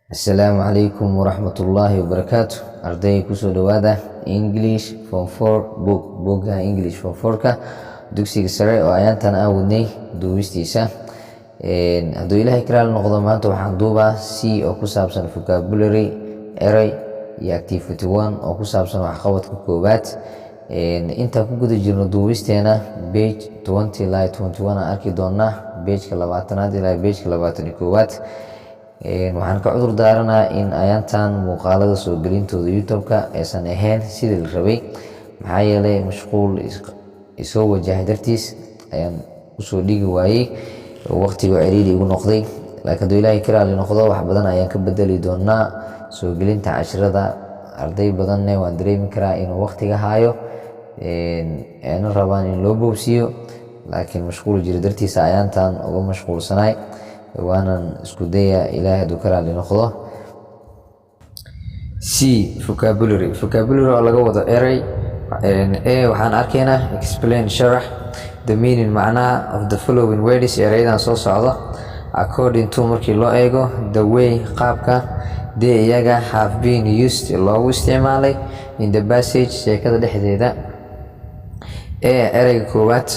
Asalaamu calaykum waraxmatullaahi wabarakaatu. Arday kusoo dhawaada English Form 4 bogga English Form 4ka dugsiga sare oo ayaantan aan wadnay duubistiisa. Hadduu ilaahay karaal noqdo maanta waxaan duubaa C oo ku saabsan vocabulary, eray iyo activity 1 oo ku saabsan waxqabadka koowaad. Intaan ku guda jirno duubisteena page 20 ilaa 21 aan arki doonaa page-ka 20aad ilaa page-ka 21aad. Waxaan ka cudur daaranaa in ayaantan muuqaalada soo gelintooda YouTube-ka aysan ahayn sidii la rabay, maxaa yeelay mashquul isoo wajahay dartiis ayaan usoo dhigi waayey, waqtiga ciriiri igu noqday. Laakiin hadduu ilaahay ka raali noqdo wax badan ayaan ka bedeli doonaa soo gelinta casharada. Arday badanna waan dareemi karaa inuu waqtiga haayo, ayna rabaan in loo boobsiiyo, laakiin mashquul jira dartiisa ayaantan uga mashquulsanaay. waanan isku daya ilaahay hadduu ka raali noqdo. C vocabulary oo laga wado eray. Waxaan arkaynaa explain sharax the meaning macnaha of the following words erayadan soo socdo according to markii loo eego the way qaabka they iyaga have been used loogu isticmaalay in the passage sheekada dhexdeeda. Erayga koowaad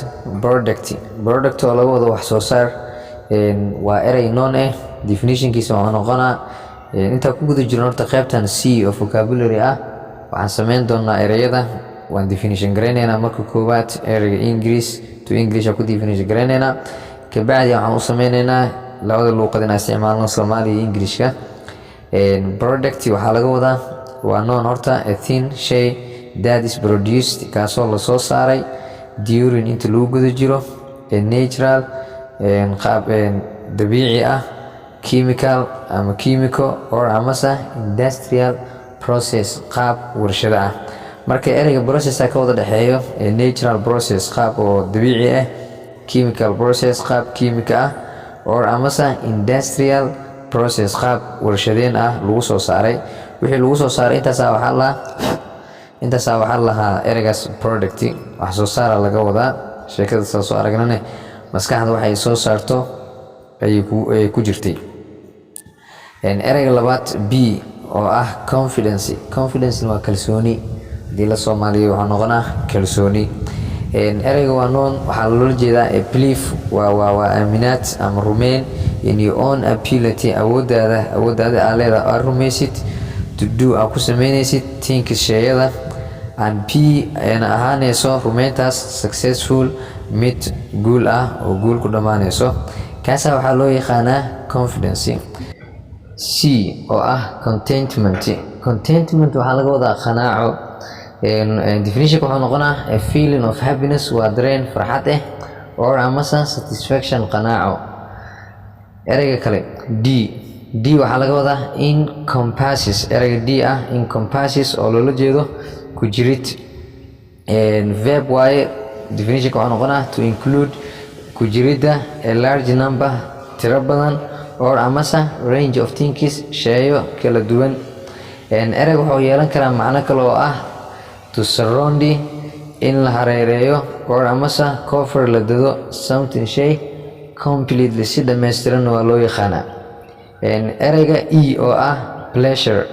product oo laga wado wax soo saar. Waa eray noon definitionkiisa waxaa noqonaa intaan ku guda jirno horta qaybtan C oo vocabulary waxaan sameyn doonaa erayada waan definition garaynaynaa. Marka koowaad erayga to English ku definition garaynaynaa, kabacdi waxaan u sameynaynaa labada luuqad inaan isticmaalno Soomaali iyo Englishka. Product waxaa laga wadaa waa noon horta a thing shay that is produced kaasoo lasoo saaray during inta lagu guda jiro natural qaab dabiici chemical ama chemical or amase industrial process qaab warshada marka erayga process ka wada dhaxeeyo natural process qaab oo dabiici chemical process qaab kiimika or amase industrial process qaab warshadeen lagu soo saaray. Wixii lagu soo saaray intaas waxaa lahaa eraygaas product wax soo saar laga wadaa. Sheekada soo aragnane maskaxda waxay soo saarto ay ku jirtay. Erayga labaad B oo confidence waa kalsooni. Hadii la Soomaaliyo waxaa noqonaa kalsooni. Erayga waa noon waxaa loola jeedaa a belief waa aaminaad ama rumayn in your own ability awoodaada aad leedahay aad rumaysid to do ku sameynaysid things shayada and P ayna ahaanayso rumayntaas successful mid guul oo guul ku dhamaanayso. Kaasa waxaa loo yaqaanaa confidence. C oo contentment waxaa laga wadaa qanaaco. Definition wuxuu noqonaa a feeling of happiness waa dareen farxad or amase satisfaction qanaaco. Erayga kale D waxaa laga wadaa encompasses. Erayga D encompasses oo loola jeedo ku jirid. Verb waaye. Definition waxaa noqonaa to include ku jirida a large number tiro badan or amase range of things sheeyo kala duwan. Erayga wuxuu yeelan karaa macno kale oo to surround in la hareereeyo or amase cover la dado something shay completely si dhammaystiran waa loo yaqaanaa. Erayga E oo pleasure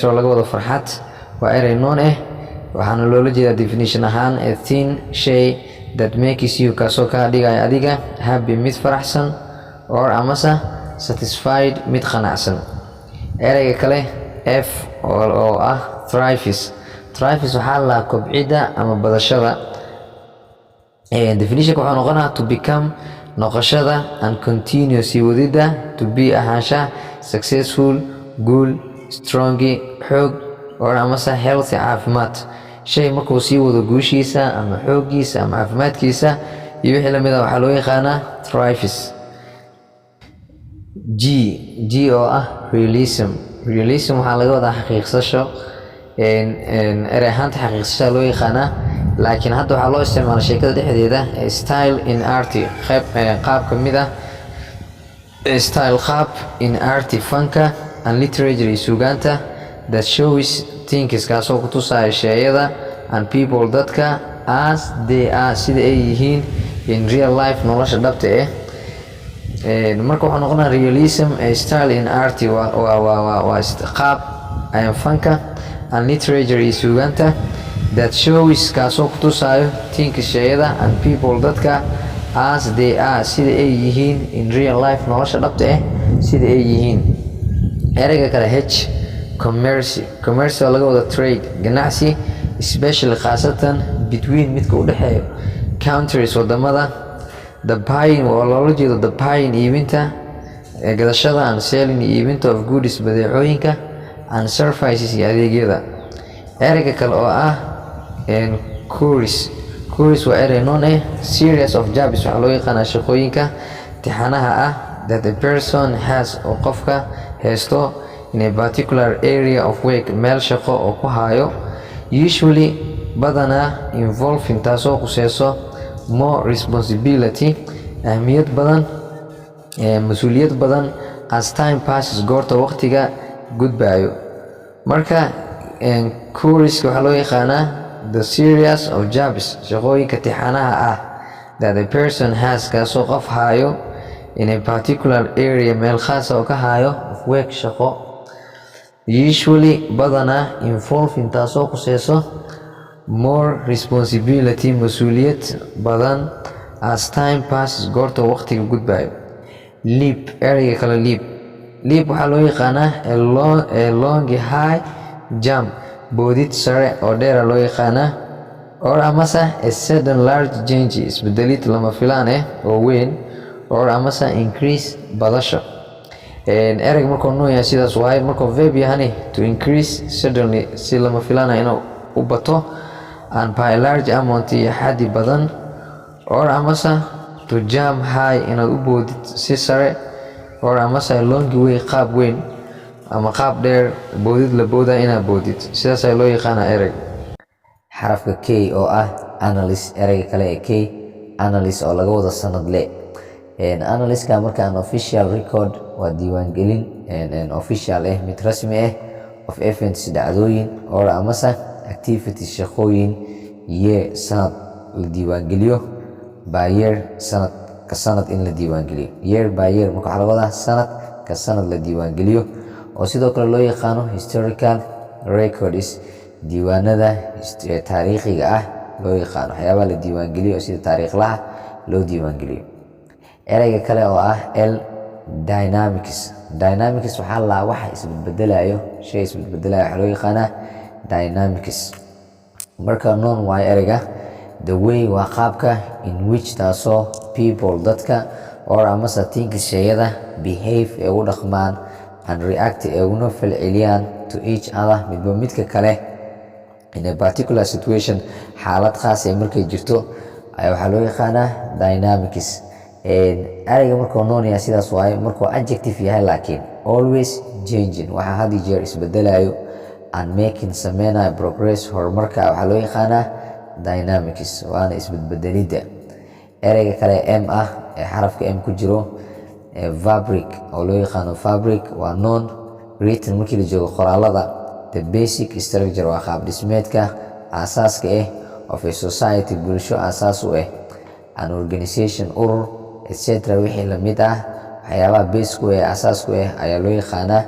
oo laga wado farxad waa eray noon waxaana loola jeedaa definition ahaan a thing shay that makes you kaasoo kaa dhigaya adiga happy mid faraxsan or amase satisfied mid qanacsan. Erayga kale F oo thrives waxaa la kobcida ama badashada. Definition wuxuu noqonaa to become noqoshada and continue sii wadida to be ahaansha successful guul strong xoog or amase healthy caafimaad. Shay markuu sii wado guushiisa ama xoogiisa ama caafimaadkiisa iyo wixii lamid waxaa loo yaqaanaa thrives. G oo realism waxaa laga wadaa xaqiiqsasho. Eray ahaanta xaqiiqsasho loo yaqaanaa, laakiin hadda waxaa loo isticmaala sheekada dhexdeeda style in art qaab ka mid style qaab in art fanka and literature iyo suugaanta that shows things kaasoo ku tusaya shayada and people dadka as they are sida ay yihiin in real life nolosha dhabta marka waxaa noqonaa realism a style in art waa qaab fanka and literature iyo suugaanta that shows kaasoo ku tusaayo tinka shayada and people dadka as they are sida ay yihiin in real life nolosha dhabta sida ay yihiin. ereyga kale h commerce oo laga wada trade ganacsi especially khaasatan between midka u dhexeeyo countries wadamada. the buying oo loola jeedo the buying iibinta gadashada and selling iibinta of goods badeecooyinka and services iyo adeegyada. ereyga kale oo ah course waa erey noon series of jobs waxaa loo yaqaanaa shaqooyinka tixanaha ah that a person has oo qofka haysto in a particular area of work meel shaqo oo ku hayo usually badanaa involving taasoo khuseyso more responsibility ahmiyad badan mas-uuliyad badan as time passes goorta waqtiga gudbayo. marka course waxaa loo yaqaanaa the series of jobs shaqooyinka tixanaha ah that a person has kaasoo qof hayo in a particular area meel khaasa oo ka hayo of work shaqo usually badanaa involving taasoo khuseyso more responsibility mas-uuliyad badan as time passes goorta waqtiga gudbayo. leap ereyga kale leap waxaa loo yaqaanaa a long high jump boodid sare oo dheera loo yaqaanaa or amase a sudden large change isbedelid lama filaan oo weyn or amase increase badasho. ereyga markuu noo yahay sidaas waaye markuu verb yahani to increase suddenly si lama filaana inuu u bato and by a large amount iyo xaddi badan or amase to jump high inaad u boodid si sare or amase long way qaab weyn ama qaab dheer boodid la booda inaad boodid sidaas loo yaqaanaa ereyga. xarafka k oo ah analyst ereyga kale ee k analyst oo laga wada sanadle. analystka markaan official record waa diiwaangelin official mid rasmi of events dhacdooyin or amase activities shaqooyin year sanad la diiwaangeliyo by year sanad ka sanad in la diiwaangeliyo year by year marka waxaa laga wadaa sanad ka sanad la diiwaangeliyo oo sidoo kale loo yaqaano historical records diiwaanada taariikhiga ah loo yaqaano waxyaabaha la diiwaangeliyo sida taariikhlaha loo diiwaangeliyo. ereyga kale oo ah dynamics waxaa la waxa isbedbedelayo shay isbedbedelayo waxaa loo yaqaanaa dynamics. marka noon waayo ereyga the way waa qaabka in which taasoo people dadka or amase things shayada behave ee u dhaqmaan and react ee una falceliyaan to each other midba midka kale in a particular situation xaalad khaas ee markay jirto ayaa waxaa loo yaqaanaa dynamics. ereyga markuu noon yahay sidaas waaye markuu adjective yahay laakiin always changing waxaa had iyo jeer isbedelayo and making sameynayo progress horumarka waxaa loo yaqaanaa dynamics waana isbedbedelidda. ereyga kale m ah ee xarafka m ku jiro fabric oo loo yaqaano fabric waa non written markii la joogo qoraalada the basic structure waa qaab dhismeedka aasaaska of a society bulsho aasaas u an organization urur etc wixii lamid waxyaabaha base ku aasaas ku ayaa loo yaqaanaa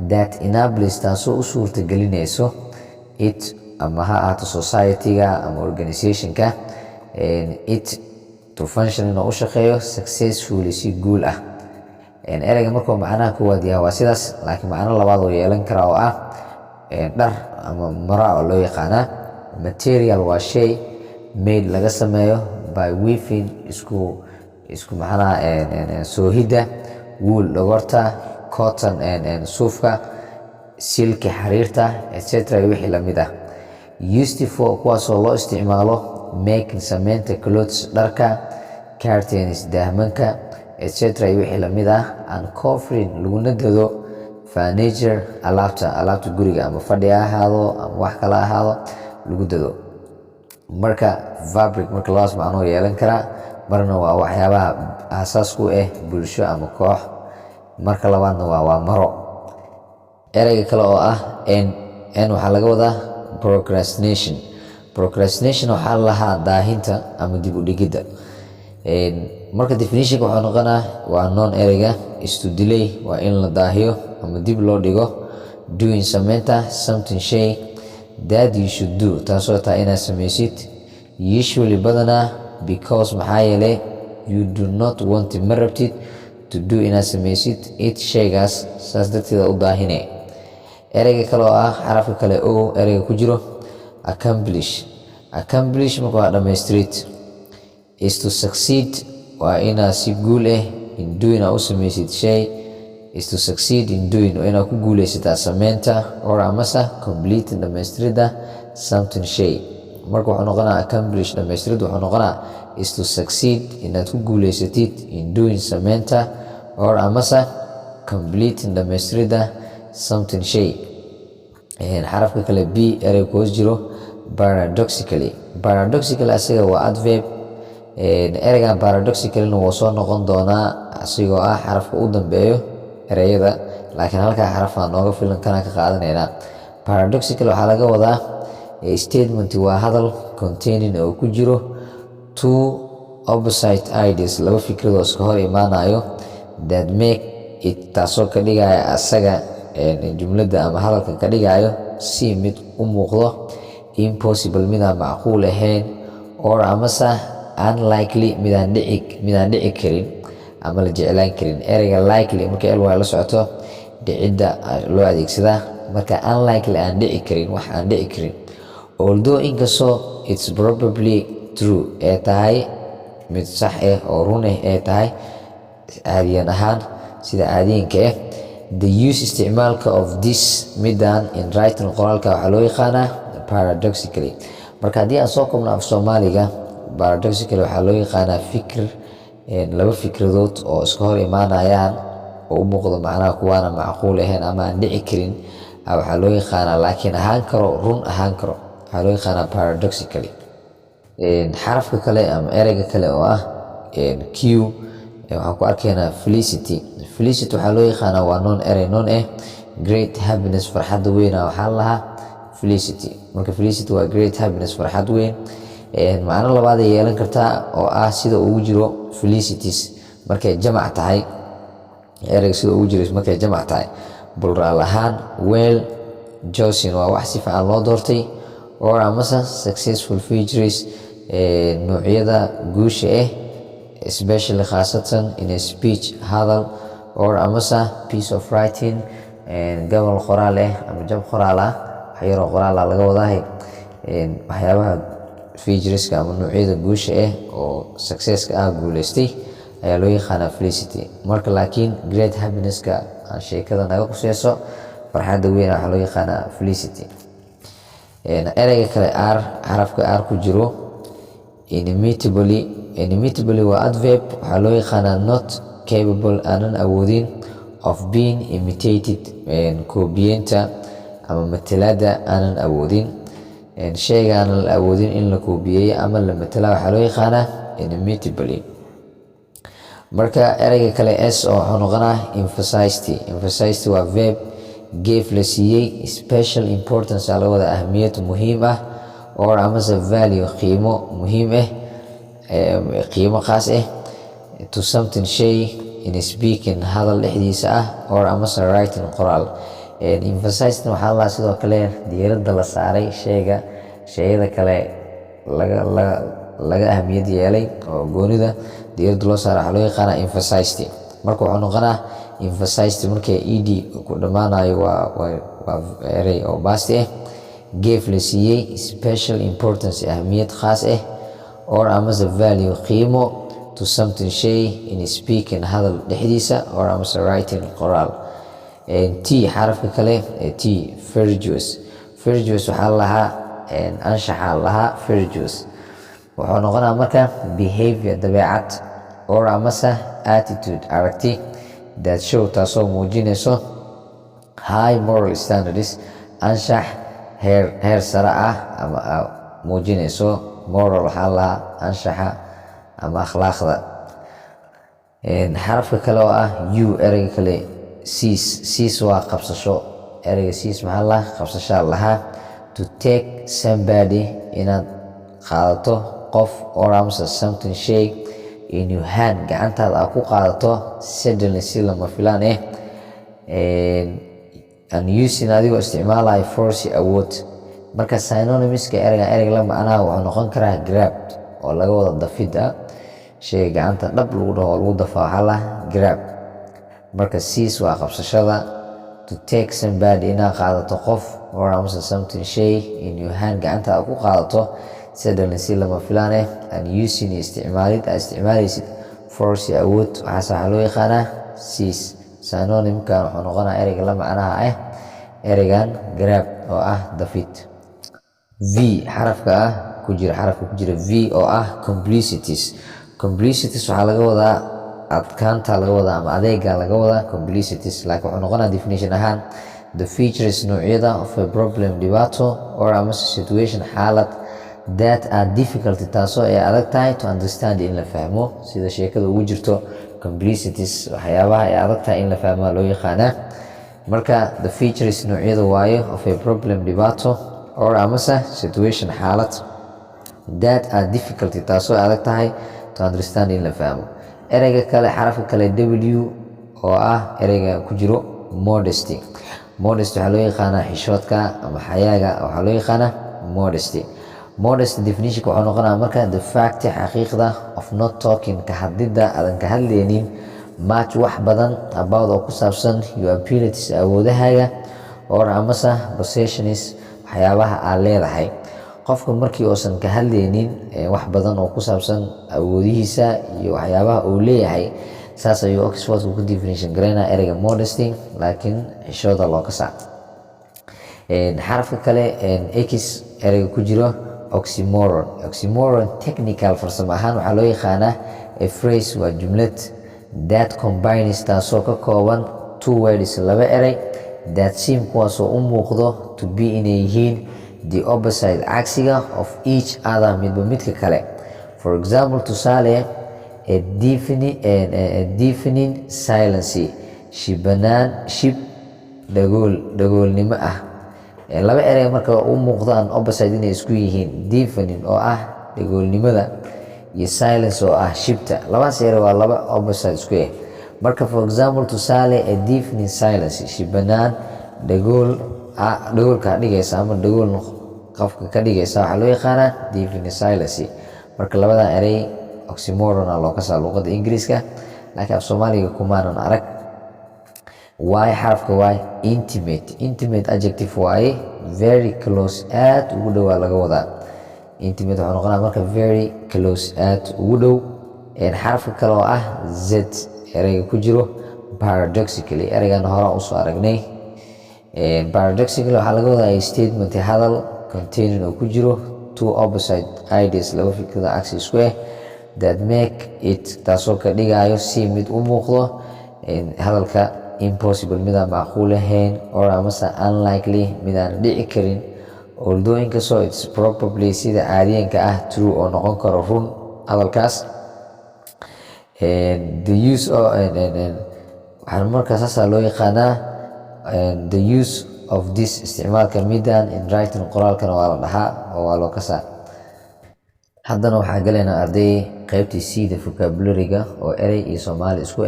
that enables taasoo u suurta gelinayso it ama ha ahaato society-ga ama organization-ka it to function inuu u shaqeeyo successfully si guul ah. ereyga markuu macnaha koowaad yahay waa sidaas laakiin macno labaad oo yeelan kara oo ah dhar ama mara oo loo yaqaanaa material waa shay made laga sameeyo by weaving isku macnaha soohidda wool dhogorta cotton suufka silki xariirta etc wixii lamid used for kuwaasoo loo isticmaalo making sameynta clothes dharka curtains dahmanka etc wixii lamid and covering laguna dado furniture alaabta guriga ama fadhi ha ahaado ama wax kala ahaado lagu dado. marka fabric marka labaas macnoo yeelan karaa marna waa waxyaabaha aasaas ku bulsho ama koox marka labaadna waa maro. ereyga kale oo ah n waxaa laga wadaa procrastination waxaa lahaa daahinta ama dib u dhigidda. marka definitionka wuxuu noqonaa waa noon ereyga is to delay waa in la daahiyo ama dib loo dhigo, doing sameynta something shay that you should do taasoo taa inaad samaysid, usually badanaa because maxaa yeelay you do not want ma rabtid to do inaad samaysid it shaygaas, saas darteeda u daahine. ereyga kale oo ah xarafka kale o ereyga ku jiro accomplish marka waa dhamaystirid, is to succeed waa inaad si guul in doing aad u samaysid shay, is to succeed in doing waa inaad ku guulaysataa sameynta or amase complete dhamaystirida something shay. marka wuxuu noqonaa accomplish dhamaystirid wuxuu noqonaa is to succeed inaad ku guulaysatid in doing sameynta or amase complete dhamaystirida something shay. xarafka kale b erey ku hoos jiro paradoxically asiga waa adverb. ereygan paradoxicallyna wuu soo noqon doonaa asigoo ah xarafka u dambeeyo ereyada, laakiin halkaa xarafaa nooga filan kana ka qaadanaynaa. paradoxical waxaa laga wadaa statement waa hadal containing oo ku jiro two opposite ideas laba fikradoo iska hor imaanayo, that make it taasoo ka dhigaya asaga jumladda ama hadalka ka dhigayo si mid u muuqdo impossible midaan macquul ahayn, or amase unlikely midaan dhici karin ama la jeclaan karin. ereyga likely marka ly la socoto dhicidda loo adeegsadaa, marka unlikely aan dhici karin wax aan dhici karin, although inkastoo it's probably true ee tahay mid sax oo run ee tahay caadiyan ahaan sida caadiyanka the use isticmaalka of this midaan in writing qoraalka waxaa loo yaqaanaa paradoxically. marka haddii aan soo koobno af soomaaliga paradoxically waxaa loo yaqaanaa fikir laba fikradood oo iska hor imaanayaan oo u muuqdo macnaha kuwaana macquul ahayn ama aan dhici karin waxaa loo yaqaanaa laakiin ahaan karo run ahaan karo waxaa loo yaqaanaa paradoxically. xarafka kale ama ereyga kale oo ah q waxaan ku arkaynaa felicity waxaa loo yaqaanaa waa noon erey noon great happiness farxadda weyna waxaa lahaa felicity. marka felicity waa great happiness farxad weyn. macno labaad ay yeelan kartaa oo ah sida ugu jiro felicities markay jamac tahay, ereyga sida ugu jiro markay jamac tahay, bulraal ahaan well chosen waa wax si fiican loo doortay, or amase successful features noocyada guusha especially khaasatan in a speech hadal, or amase piece of writing gobol qoraal ama jab qoraal wax yaroo qoraal laga wadahay waxyaabaha featureska ama noocyada guusha oo successka guulaystay ayaa loo yaqaanaa felicity. marka laakiin great happinesska aan sheekada naga quseyso farxadda weyn waxaa loo yaqaanaa felicity. ereyga kale xarafka r ku jiro inimitable waa adverb waxaa loo yaqaanaa not capable aanan awoodin of being imitated koobiyenta ama matalaada aanan awoodin, shayga aanan la awoodin in la koobiyeeyo ama la matala waxaa loo yaqaanaa inimitable. marka ereyga kale s oo wuxuu noqonaa emphasized waa verb gave la siiyey special importance laga wada ahmiyad muhiim or amase value qiimo muhiim qiimo khaas to something shay in speaking hadal dhexdiisa or amase writing qoraal. emphasized waxaa la sidoo kale diiradda la saaray shayada kale laga ahmiyad yeelay oo goonida diiradda loo saaray waxaa loo yaqaanaa emphasized. marka wuxuu noqonaa emphasized marka ed ku dhammaanayo waa erey oo basti gave la siiyey special importance ahmiyad khaas or amase value qiimo to something shay in speaking hadal dhexdiisa or amase writing qoraal. t xarafka kale t virtuous waxaa lahaa anshaxa lahaa virtuous wuxuu noqonaa marka behavior dabeecad or amase attitude aragti that show taasoo muujinayso high moral standards anshax heer sare ama muujinayso moral waxaa lahaa anshaxa ama akhlaaqda. xarafka kale oo ah u ereyga kale seize waa qabsasho, ereyga seize maxaa lahaa qabsashaa lahaa. to take somebody inaad qaadato qof or amase something shay in your hand gacantaada aad ku qaadato suddenly si lama filaan and using adigoo isticmaalayo force awood. marka synonymska ereyga la macnaha wuxuu noqon karaa grabbed oo laga wada dafida shayga gacanta dhab lagu dhaho lagu dafaa waxaa la grab. marka seize waa qabsashada, to take somebody inaad qaadato qof or amase something shay in your hand gacanta aad ku qaadato suddenly si lama filaan and using isticmaalid aad isticmaalaysid force awood waxaa loo yaqaanaa seize. synonymkan wuxuu noqonaa ereyga la macnaha ereygan grab oo dafid. v xarafka ku jira v oo complicities. complicities waxaa laga wadaa adkaanta laga wadaa ama adeega laga wadaa complicities. laakiin wuxuu noqonaa definition ahaan the features noocyada of a problem dhibaato or amase situation xaalad that are difficulty taasoo ay adag tahay to understand in la fahmo. sida sheekada ugu jirto complicities waxyaabaha ay adag tahay in la fahmaa loo yaqaanaa. marka the features noocyada waayo of a problem dhibaato or amase situation xaalad that are difficulty taasoo ay adag tahay to understand in la fahmo. ereyga kale xarafka kale w oo ereyga ku jiro modesty. modesty waxaa loo yaqaanaa xishoodka ama xayaaga waxaa loo yaqaanaa modesty. modesty definition wuxuu noqonaa marka the fact xaqiiqda of not talking ka hadlida aadan ka hadlaynin much wax badan about oo ku saabsan your abilities awoodahaaga or amase possessions waxyaabaha aad leedahay. qofka markii uusan ka hadlaynin wax badan oo ku saabsan awoodihiisa iyo waxyaabaha uu leeyahay saas ayuu Oxford ku definition gareynaa ereyga modesty laakiin xishooda loo kasaa. xarafka kale x ereyga ku jiro oxymoron. oxymoron technical farsamo ahaan waxaa loo yaqaanaa a phrase waa jumlad that combines taasoo ka kooban two words laba erey that seem kuwaasoo u muuqdo to be inay yihiin the opposite cagsiga of each other midba midka kale. for example tusaale a deafening silence shib dhagoolnimo laba erey marka u muuqdaan opposite inay isku yihiin deafening oo dhagoolnimada iyo silence oo shibta. labadaas erey waa laba opposite isku marka for example tusaale a deafening silence shibanaan dhagoolka dhigaysa ama dhagool qofka ka dhigaysa waxaa loo yaqaanaa deafening silence. marka labada erey oxymoron loo kasaa luqada ingiriiska laakiin af soomaaliga kumaanan arag. y xarafka y intimate adjective waaye very close aad ugu dhowaa laga wadaa. intimate wuxuu noqonaa marka very close aad ugu dhow. xarafka kale oo z ereyga ku jiro paradoxically ereygan horaan usoo aragnay. paradoxically waxaa laga wadaa statement hadal containing oo ku jiro two opposite ideas laba fikrada cagsi isku that make it taasoo ka dhigayo si mid u muuqdo hadalka impossible midaan macquul ahayn or amase unlikely midaan dhici karin although inkastoo it's probably sida caadiyanka true oo noqon karo run hadalkaas. the use waxaan markaa saasaa loo yaqaanaa the use of this isticmaalka midaan in writing qoraalkana waa la dhahaa oo waa loo kasaa. haddana waxaa galaynaa arday qaybtii cda vocabulary-ga oo erey iyo soomaali isku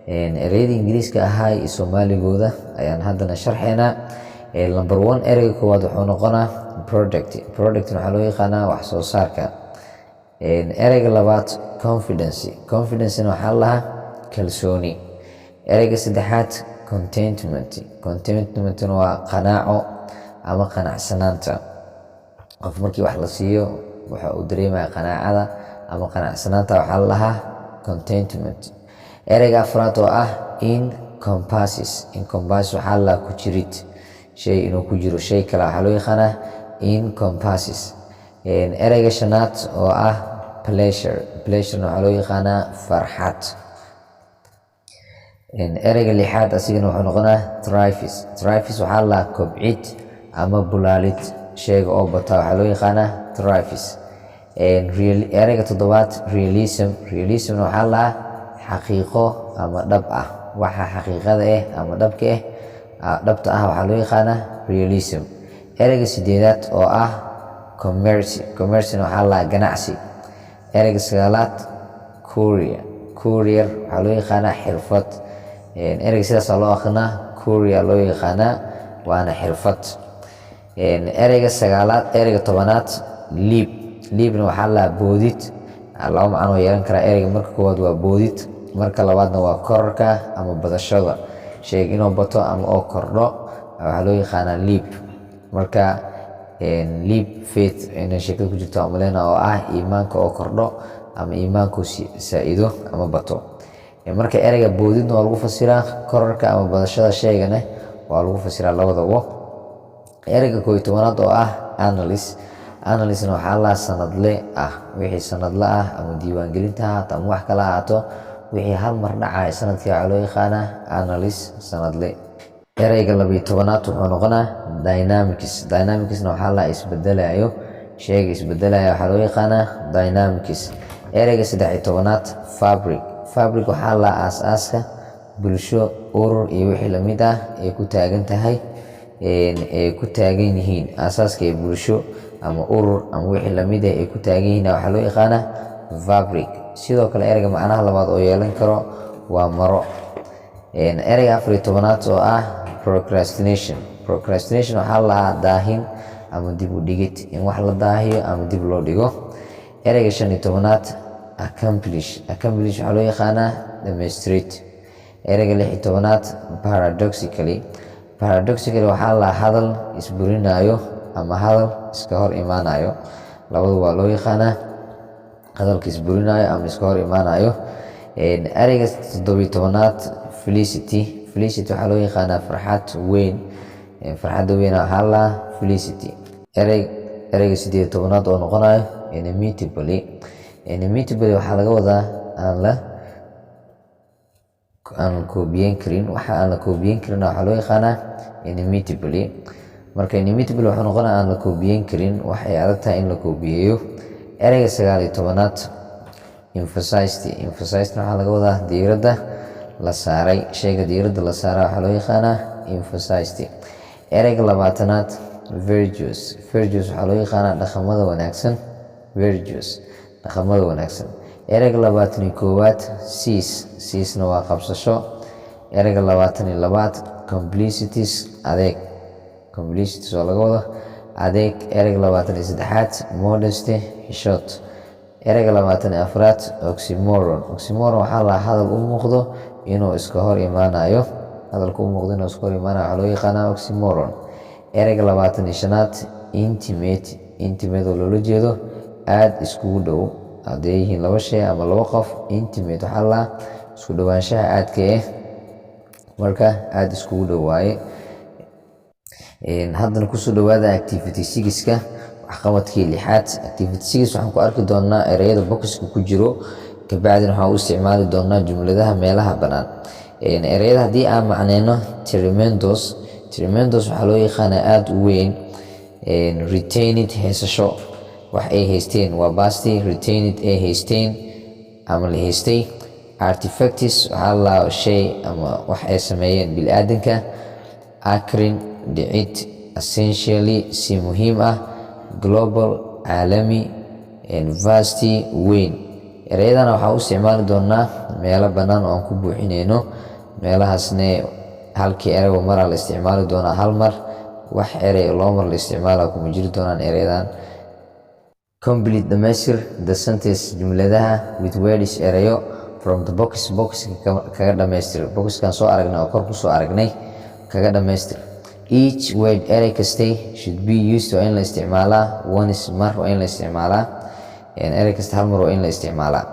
ereyada ingiriiska ahaa iyo soomaaligooda ayaan haddana sharxeynaa. number 1 ereyga koowaad wuxuu noqonaa product. waxaa loo yaqaanaa wax soo saarka. ereyga labaad confidence waxaa lahaa kalsooni. ereyga saddexaad contentment waa qanaaco ama qanacsanaanta. qof markii wax la siiyo waxa uu dareemaya qanaacada ama qanacsanaanta waxaa lahaa contentment. ereyga afraad oo encompasses waxaa lahaa ku jirid shay inuu ku jiro shay kale waxaa loo yaqaanaa encompasses. ereyga shanaad oo pleasure waxaa loo yaqaanaa farxad. ereyga lixaad asigana wuxuu noqonaa thrives waxaa lahaa kobcid ama bulaalid shayga oo bata waxaa loo yaqaanaa thrives. ereyga toddobaad realism waxaa lahaa xaqiiqo ama dhab waxa xaqiiqada ama dhabka dhabta waxaa loo yaqaanaa realism. ereyga sideedaad oo commerce waxaa lahaa ganacsi. ereyga sagaalaad courier waxaa loo yaqaanaa xirfad. Ereyga sidaasaa loo aqrinaa, courier loo yaqaanaa, waana xirfad. Ereyga 10aad leapna waxaa la boodid. laba macno yeelan karaa ereyga. marka koowaad waa boodid, marka labaadna waa kororka ama badashada. shayga inuu bato ama oo kordho waxaa loo yaqaanaa leap. marka leap faith inay sheekada ku jirto umaleena, oo ah iimaanka oo kordho ama iimaanku saa'ido ama bato. marka ereyga boodidna waa lagu fasiraa, kororka ama badashada shaygana waa lagu fasiraa labadaba. ereyga 11aad oo ah analysna waxaa la sanadle ah. wixii sanadle ah ama diiwaangelinta ahaato ama wax kala ahaato, wixii hal mar dhacaya sanadkii waxaa loo yaqaanaa analyst, sanadle. ereyga 12aad wuxuu noqonaa dynamicsna waxaa la isbedelayo, shayga isbedelaya waxaa loo yaqaanaa dynamics. ereyga 13aad fabric waxaa la aasaaska bulsho, urur iyo wixii lamid ah ay ku taagan tahay, ay ku taagan yihiin. aasaaska ee bulsho ama urur ama wixii lamid ah ay ku taagan yihiin waxaa loo yaqaanaa fabric. sidoo kale ereyga macnaha labaad oo yeelan karo waa maro. ereyga 14aad oo ah procrastination waxaa la daahin ama dib u dhigid, in wax la daahiyo ama dib loo dhigo. ereyga 15aad accomplish waxaa loo yaqaanaa demonstrate. ereyga 16aad paradoxically waxaa la hadal isburinayo ama hadal iska hor imaanayo. labadu waa loo yaqaanaa, hadalka isburinayo ama iska hor imaanayo. ereyga 17aad felicity waxaa loo yaqaanaa farxad weyn. farxadda weyn waxaa la felicity. ereyga 18aad oo noqonayo inimitable waxaa laga wadaa aan la koobiyeyn karin. waxa aan la koobiyeyn karin waxaa loo yaqaanaa inimitable. marka inimitable wuxuu noqonaa aan la koobiyeyn karin, waxay adag tahay in la koobiyeeyo. ereyga 19aad emphasized waxaa laga wadaa diiradda la saaray, shayga diiradda la saaray waxaa loo yaqaanaa emphasized. ereyga 20aad virtuous waxaa loo yaqaanaa dhaqamada wanaagsan. ereyga 21aad cease-na waa qabsasho. ereyga 22aad complicities oo laga wado adeeg. ereyga 23aad modesty xishood. ereyga 24aad oxymoron waxaa la hadal u muuqdo inuu iska hor imaanayo. waxaa loo yaqaanaa oxymoron. ereyga 25aad intimate oo loola jeedo aad iskugu dhow, hadday yihiin laba shay ama laba qof. intimate waxaa la isku dhowaanshaha aadka marka aad iskugu dhow waaye. haddana kusoo dhawaada activity 6ka, waxqabadkii 6aad. activity 6 waxaan ku arki doonaa ereyada boxka ku jiro, kabacdina waxaan u isticmaali doonaa jumladaha meelaha bannaan. ereyada haddii aan macneyno tremendous waxaa loo yaqaanaa aad u weyn. retained heesasho, wax ay haysteen waa basti. retained ay haysteen ama la haystay. artifacts waxaa la shay ama wax ay sameeyeen bini'aadanka. acrin dhicid. essentially si muhiim ah. global caalami. university weyn. ereyadana waxaa u isticmaali doonaa meelo bannaan oo aan ku buuxinayno. meelahaasne halkii ereyba maraa la isticmaali doonaa hal mar. wax erey loo mar la isticmaala kuma jiri doonaan ereyadan. complete dhamaystir the sentence jumladaha with words ereyo from the boxka kaga dhamaystir. boxkan soo aragnay oo kor kusoo aragnay kaga dhamaystir. each word erey kastay should be used waa in la isticmaalaa once mar waa in la isticmaalaa. erey kasta hal mar waa in la isticmaalaa.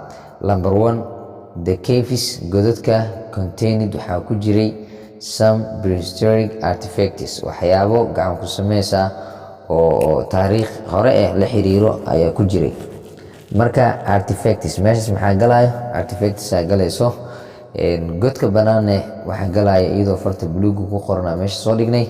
number 1 the caves godadka contained waxaa ku jiray some prehistoric artifacts waxyaabo gacan ku sameysa oo taariikh hore la xiriiro ayaa ku jiray. marka artifacts meeshaas maxaa galayo? artifacts galayso. godka banaanne waxaa galaya iyadoo farta buluuga ku qoran meesha soo dhignay.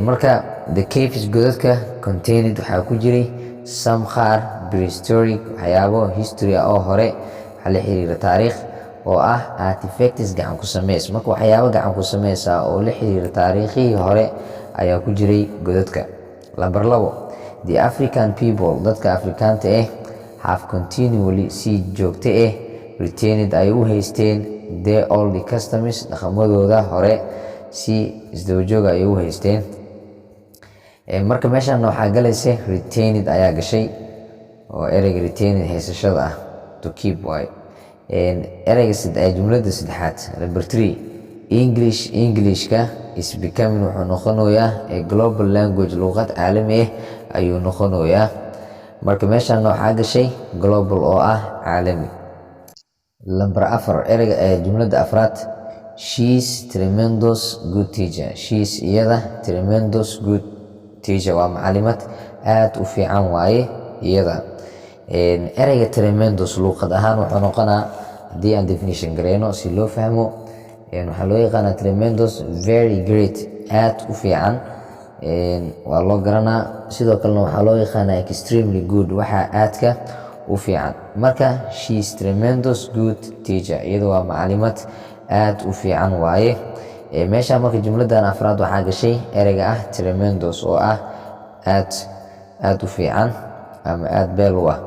marka the caves godadka contained waxaa ku jiray some qaar prehistoric waxyaabo history oo hore waxaa la xiriira taariikh oo ah artifacts gacan ku sameys. marka waxyaabo gacan ku sameysa oo la xiriira taariikhii hore ayaa ku jiray godadka. number 2 the African people dadka Afrikaanta have continually si joogto retained ay u haysteen their old customs dhaqamadooda hore si isdabajooga ay u haysteen. Marka meeshan waxaa galaysa retained ayaa gashay oo ereyga retained haysashada ah to keep way. Ereyga jumlada saddexaad number 3 Englishka is becoming wuxuu noqonayaa a global language luqad caalami ah ayuu noqonayaa. Marka meeshan waxaa gashay global oo ah caalami. Number 4 ereyga jumlada afraad she's tremendous good teacher. She's iyada tremendous good teacher waa macallimad aad u fiican waaye iyada. Ereyga tremendous luqad ahaan wuxuu noqonaa haddii aan definition gareyno si loo fahmo waxaa loo yaqaanaa tremendous very great aad u fiican waa loo garanaa. sidoo kalena waxaa loo yaqaanaa extremely good waxaa aadka u fiican. Marka she's tremendous good teacher iyada waa macallimad aad u fiican waaye. Meesha marka jumladan afraad waxaa gashay ereyga ah tremendous oo ah aad u fiican ama aad beel u ah.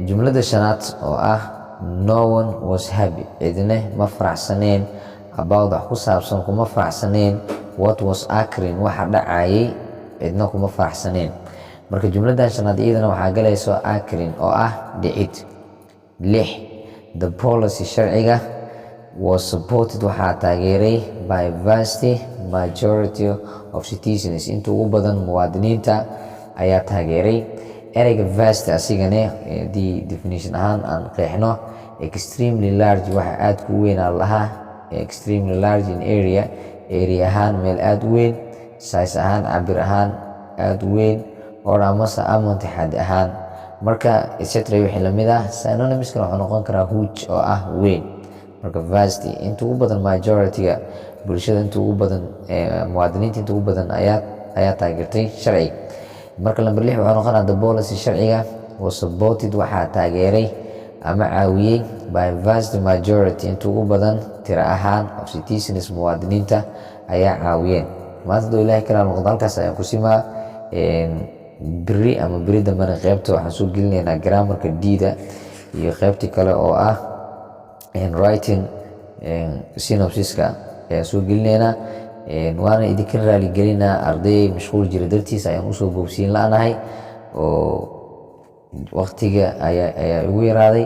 Jumlada shanaad oo ah no one was happy cidna ma faraxsaneen about wax ku saabsan kuma faraxsaneen what was occurring waxa dhacayay cidna kuma faraxsaneen. Marka jumladan shanaad iyadana waxaa galayso occurring oo ah dhicid. 6 the policy sharciga was supported waxaa taageeray by vast majority of citizens inta ugu badan muwaadiniinta ayaa taageeray. Ereyga vast asigane haddii definition ahaan aan qeexno extremely large waxa aad ku weyn lahaa extremely large in area ahaan meel aad u weyn size ahaan cabir ahaan aad u weyn or amase amount xad ahaan. Marka etc wixii lamid ah synonyms wuxuu noqon karaa huge oo ah weyn. Marka vast inta ugu badan majority-ga bulshada inta ugu badan muwaadiniinta inta ugu badan ayaa taageertay sharciga. Marka number 6 wuxuu noqonaa the policy sharciga was supported waxaa taageeray ama caawiyey by vast majority inta ugu badan tira ahaan of citizens muwaadiniinta ayaa caawiyeen. maanta doo ilaahay kala noqdo halkaas ayaan ku simaa beri dambena qaybta waxaan soo gelinaynaa grammarka d-da iyo qaybtii kale oo ah writing synopsiska ayaan soo gelinaynaa. waana idinka raali gelinaa arday mashquul jira dartiis ayaan usoo boobsiin la'anahay oo waqtiga ayaa igu yaraaday.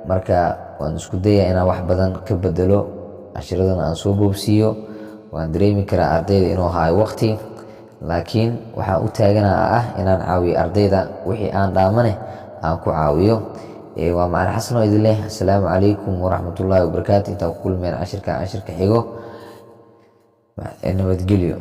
marka waan isku dayaa inaan wax badan ka bedelo cashiradana aan soo boobsiiyo. waan dareemi karaa ardayda inuu hayo waqti laakiin waxaa u taaganaa ah inaan caawiyo ardayda wixii aan dhaamane aan ku caawiyo. waa macalin xasan oo idin leh assalaamu calaykum waraxmatullaahi wabarakaatu. intaan ku kulmeen cashirka xigo nabadgelyo.